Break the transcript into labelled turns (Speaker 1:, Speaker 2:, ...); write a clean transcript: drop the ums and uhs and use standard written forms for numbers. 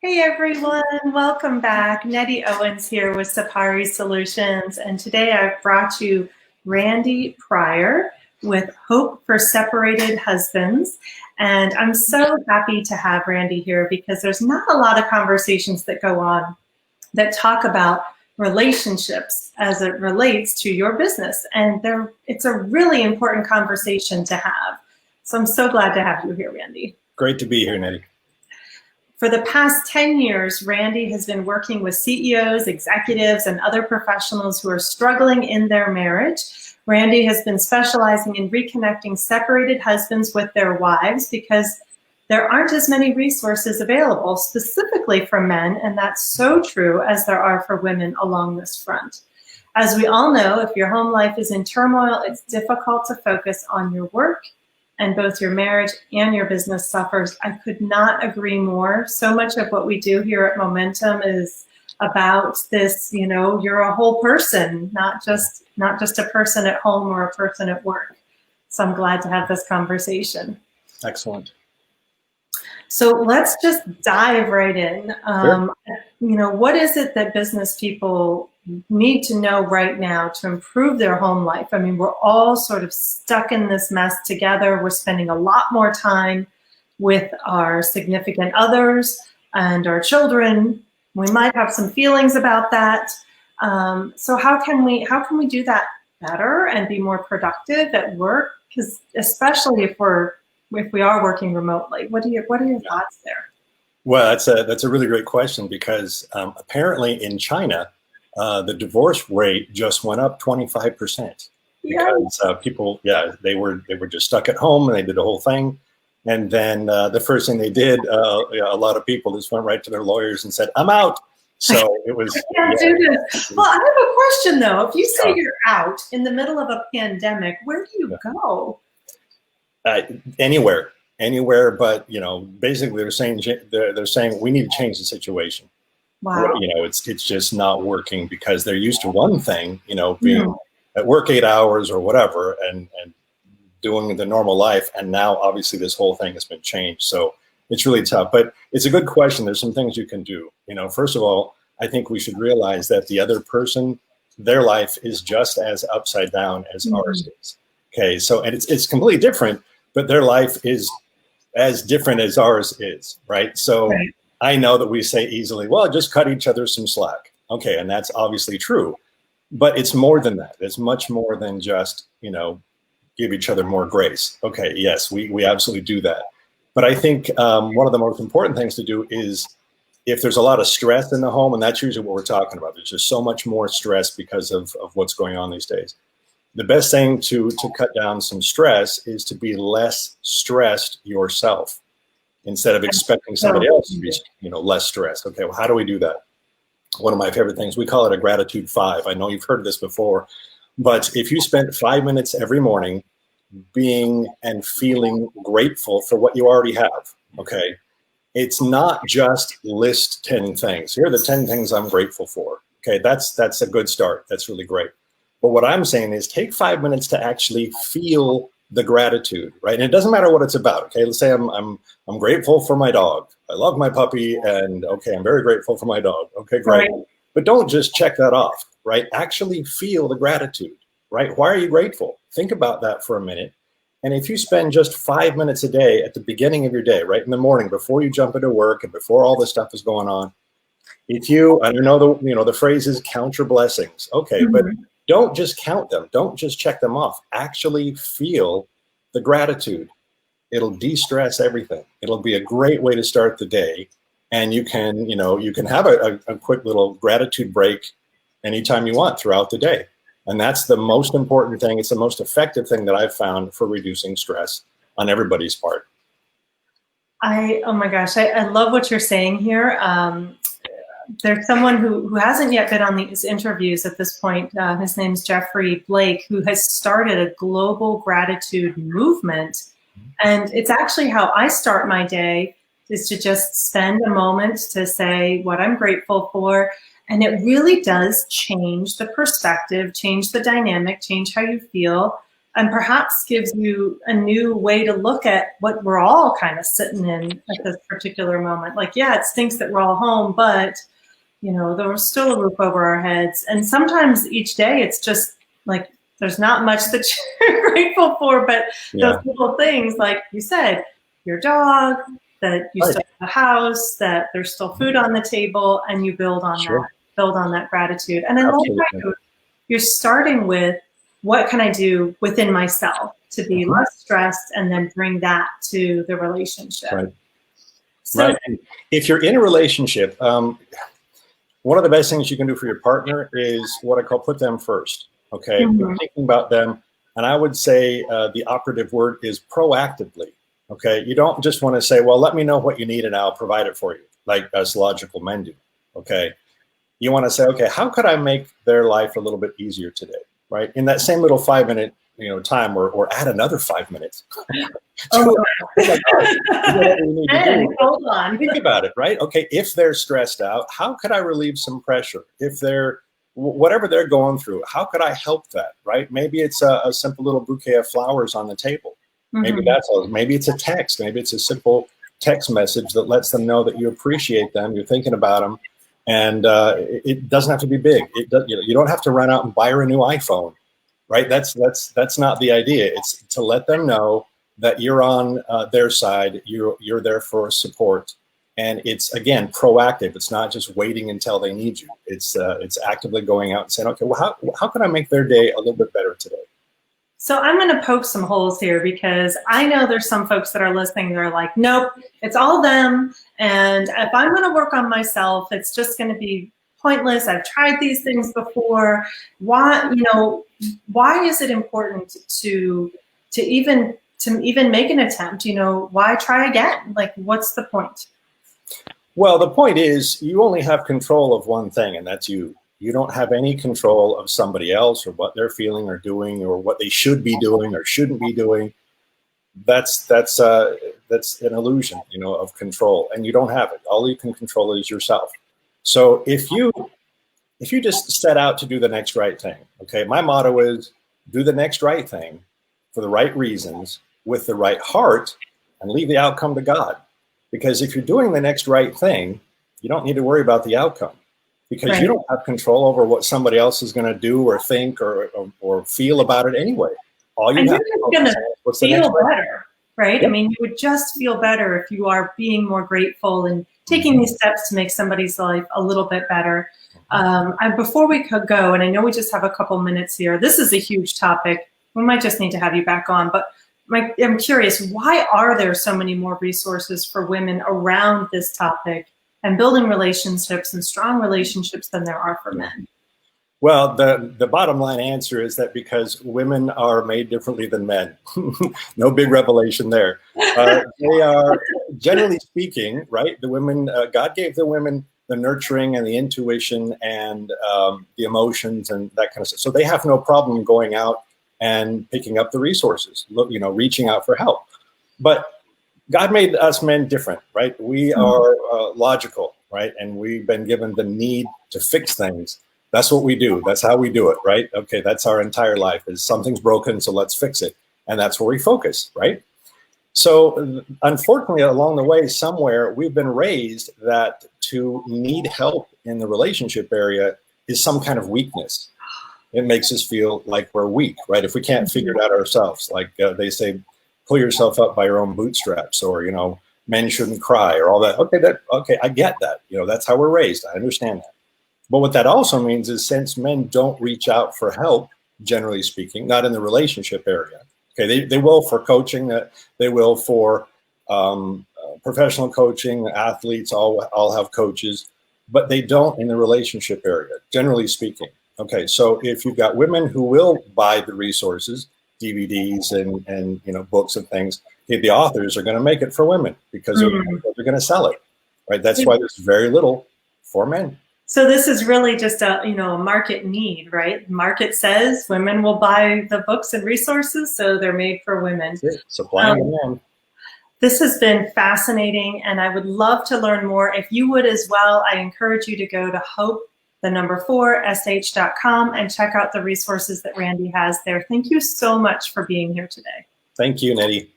Speaker 1: Hey everyone, welcome back. Nettie Owens here with Sapari Solutions, and today I've brought you Randy Pryor with Hope for Separated Husbands. And I'm so happy to have Randy here because there's not a lot of conversations that go on that talk about relationships as it relates to your business. And it's a really important conversation to have. So I'm so glad to have you here, Randy.
Speaker 2: Great to be here, Nettie.
Speaker 1: For the past 10 years, Randy has been working with CEOs, executives, and other professionals who are struggling in their marriage. Randy has been specializing in reconnecting separated husbands with their wives because there aren't as many resources available specifically for men, and that's so true as there are for women along this front. As we all know, if your home life is in turmoil, it's difficult to focus on your work, and both your marriage and your business suffers. I could not agree more. So much of what we do here at Momentum is about this, you're a whole person, not just a person at home or a person at work. So I'm glad to have this conversation.
Speaker 2: Excellent.
Speaker 1: So let's just dive right in.
Speaker 2: Sure.
Speaker 1: What is it that business people need to know right now to improve their home life? I mean, we're all sort of stuck in this mess together. We're spending a lot more time with our significant others and our children. We might have some feelings about that. So how can we do that better and be more productive at work? Because especially if we are working remotely, what are your thoughts there?
Speaker 2: Well, that's a really great question because apparently in China, the divorce rate just went up 25% because people, they were just stuck at home and they did the whole thing. And then the first thing they did, a lot of people just went right to their lawyers and said, "I'm out." So it was.
Speaker 1: I can't do this. Well, I have a question though. If you say you're out in the middle of a pandemic, where do you go?
Speaker 2: Anywhere, but basically they're saying we need to change the situation.
Speaker 1: Wow.
Speaker 2: It's just not working because they're used to one thing, being at work 8 hours or whatever, and doing the normal life, and now obviously this whole thing has been changed. So it's really tough, but it's a good question. There's some things you can do. First of all, I think we should realize that the other person, their life is just as upside down as ours is. Okay, so and it's completely different, but their life is as different as ours is, right? So I know that we say easily, well, just cut each other some slack. Okay, and that's obviously true, but it's more than that. It's much more than just, give each other more grace. Okay, yes, we absolutely do that. But I think one of the most important things to do is if there's a lot of stress in the home, and that's usually what we're talking about, there's just so much more stress because of what's going on these days. The best thing to cut down some stress is to be less stressed yourself instead of expecting somebody else to be, less stressed. Okay, well, how do we do that? One of my favorite things, we call it a gratitude 5. I know you've heard this before, but if you spent 5 minutes every morning being and feeling grateful for what you already have, okay, it's not just list 10 things. Here are the 10 things I'm grateful for. Okay, that's a good start. That's really great. But what I'm saying is take 5 minutes to actually feel the gratitude, right? And it doesn't matter what it's about. Okay, let's say I'm grateful for my dog. I love my puppy, and okay, I'm very grateful for my dog. Okay, great. Right. But don't just check that off, right? Actually feel the gratitude, right? Why are you grateful? Think about that for a minute. And if you spend just 5 minutes a day at the beginning of your day, right in the morning, before you jump into work and before all this stuff is going on, if you, I know the phrase is count your blessings. Okay, but don't just count them. Don't just check them off. Actually feel the gratitude. It'll de-stress everything. It'll be a great way to start the day. And you can have a quick little gratitude break anytime you want throughout the day. And that's the most important thing. It's the most effective thing that I've found for reducing stress on everybody's part.
Speaker 1: Oh my gosh, I love what you're saying here. There's someone who hasn't yet been on these interviews at this point. His name's Jeffrey Blake, who has started a global gratitude movement. And it's actually how I start my day, is to just spend a moment to say what I'm grateful for. And it really does change the perspective, change the dynamic, change how you feel. and perhaps gives you a new way to look at what we're all kind of sitting in at this particular moment. Like, yeah, it stinks that we're all home, but you know, there's still a roof over our heads. And sometimes each day it's just like, there's not much that you're grateful for, but those little things, like you said, your dog, that you still have a house, that there's still food on the table, and you build on that gratitude. And then you're starting with, what can I do within myself to be less stressed, and then bring that to the relationship.
Speaker 2: Right. So, and if you're in a relationship, one of the best things you can do for your partner is what I call put them first. Okay, you're thinking about them, and I would say the operative word is proactively. Okay, you don't just want to say, well, let me know what you need and I'll provide it for you, like us logical men do. Okay, you want to say, okay, how could I make their life a little bit easier today? Right, in that same little 5-minute time, or add another 5 minutes. Hold on. Think about it, right? Okay, if they're stressed out, how could I relieve some pressure? If they're whatever they're going through, how could I help that? Right? Maybe it's a simple little bouquet of flowers on the table. Maybe maybe it's a text. Maybe it's a simple text message that lets them know that you appreciate them, you're thinking about them, and it doesn't have to be big. You don't have to run out and buy her a new iPhone, right? That's not the idea. It's to let them know that you're on their side. You're there for support, and it's, again, proactive. It's not just waiting until they need you. It's actively going out and saying, okay, well, how can I make their day a little bit better today?
Speaker 1: So I'm going to poke some holes here, because I know there's some folks that are listening that are like, nope, it's all them. And if I'm going to work on myself, it's just going to be pointless. I've tried these things before. Why is it important to even make an attempt? Why try again? Like, what's the point?
Speaker 2: Well, the point is, you only have control of one thing, and that's you. You don't have any control of somebody else, or what they're feeling or doing, or what they should be doing or shouldn't be doing. That's an illusion, of control, and you don't have it. All you can control is yourself. So if you just set out to do the next right thing, okay, my motto is do the next right thing for the right reasons with the right heart, and leave the outcome to God. Because if you're doing the next right thing, you don't need to worry about the outcome, because you don't have control over what somebody else is going to do or think or feel about it anyway. All you have to
Speaker 1: feel better, right? Yep. I mean, you would just feel better if you are being more grateful and taking these steps to make somebody's life a little bit better. Before we could go, and I know we just have a couple minutes here, this is a huge topic. We might just need to have you back on, but I'm curious, why are there so many more resources for women around this topic and building relationships and strong relationships than there are for men?
Speaker 2: Well, the bottom line answer is that because women are made differently than men. No big revelation there. They are, generally speaking, right? The women, God gave the women the nurturing and the intuition and the emotions and that kind of stuff. So they have no problem going out and picking up the resources, reaching out for help. But God made us men different, right? We are logical, right? And we've been given the need to fix things. That's what we do. That's how we do it, right? Okay, that's our entire life, is something's broken, so let's fix it. And that's where we focus, right? So unfortunately, along the way, somewhere, we've been raised that to need help in the relationship area is some kind of weakness. It makes us feel like we're weak, right? If we can't figure it out ourselves, like they say, pull yourself up by your own bootstraps, or, men shouldn't cry, or all that. Okay, I get that. That's how we're raised. I understand that. But what that also means is, since men don't reach out for help, generally speaking, not in the relationship area. Okay, they will for coaching, they will for professional coaching, athletes all have coaches, but they don't in the relationship area, generally speaking. Okay, so if you've got women who will buy the resources, DVDs and books and things, the authors are going to make it for women because they're going to sell it, right? That's why there's very little for men.
Speaker 1: So this is really just a market need, right? The market says women will buy the books and resources, so they're made for women.
Speaker 2: Supply and demand.
Speaker 1: This has been fascinating, and I would love to learn more. If you would as well, I encourage you to go to the number 4, sh.com, and check out the resources that Randy has there. Thank you so much for being here today.
Speaker 2: Thank you, Nettie.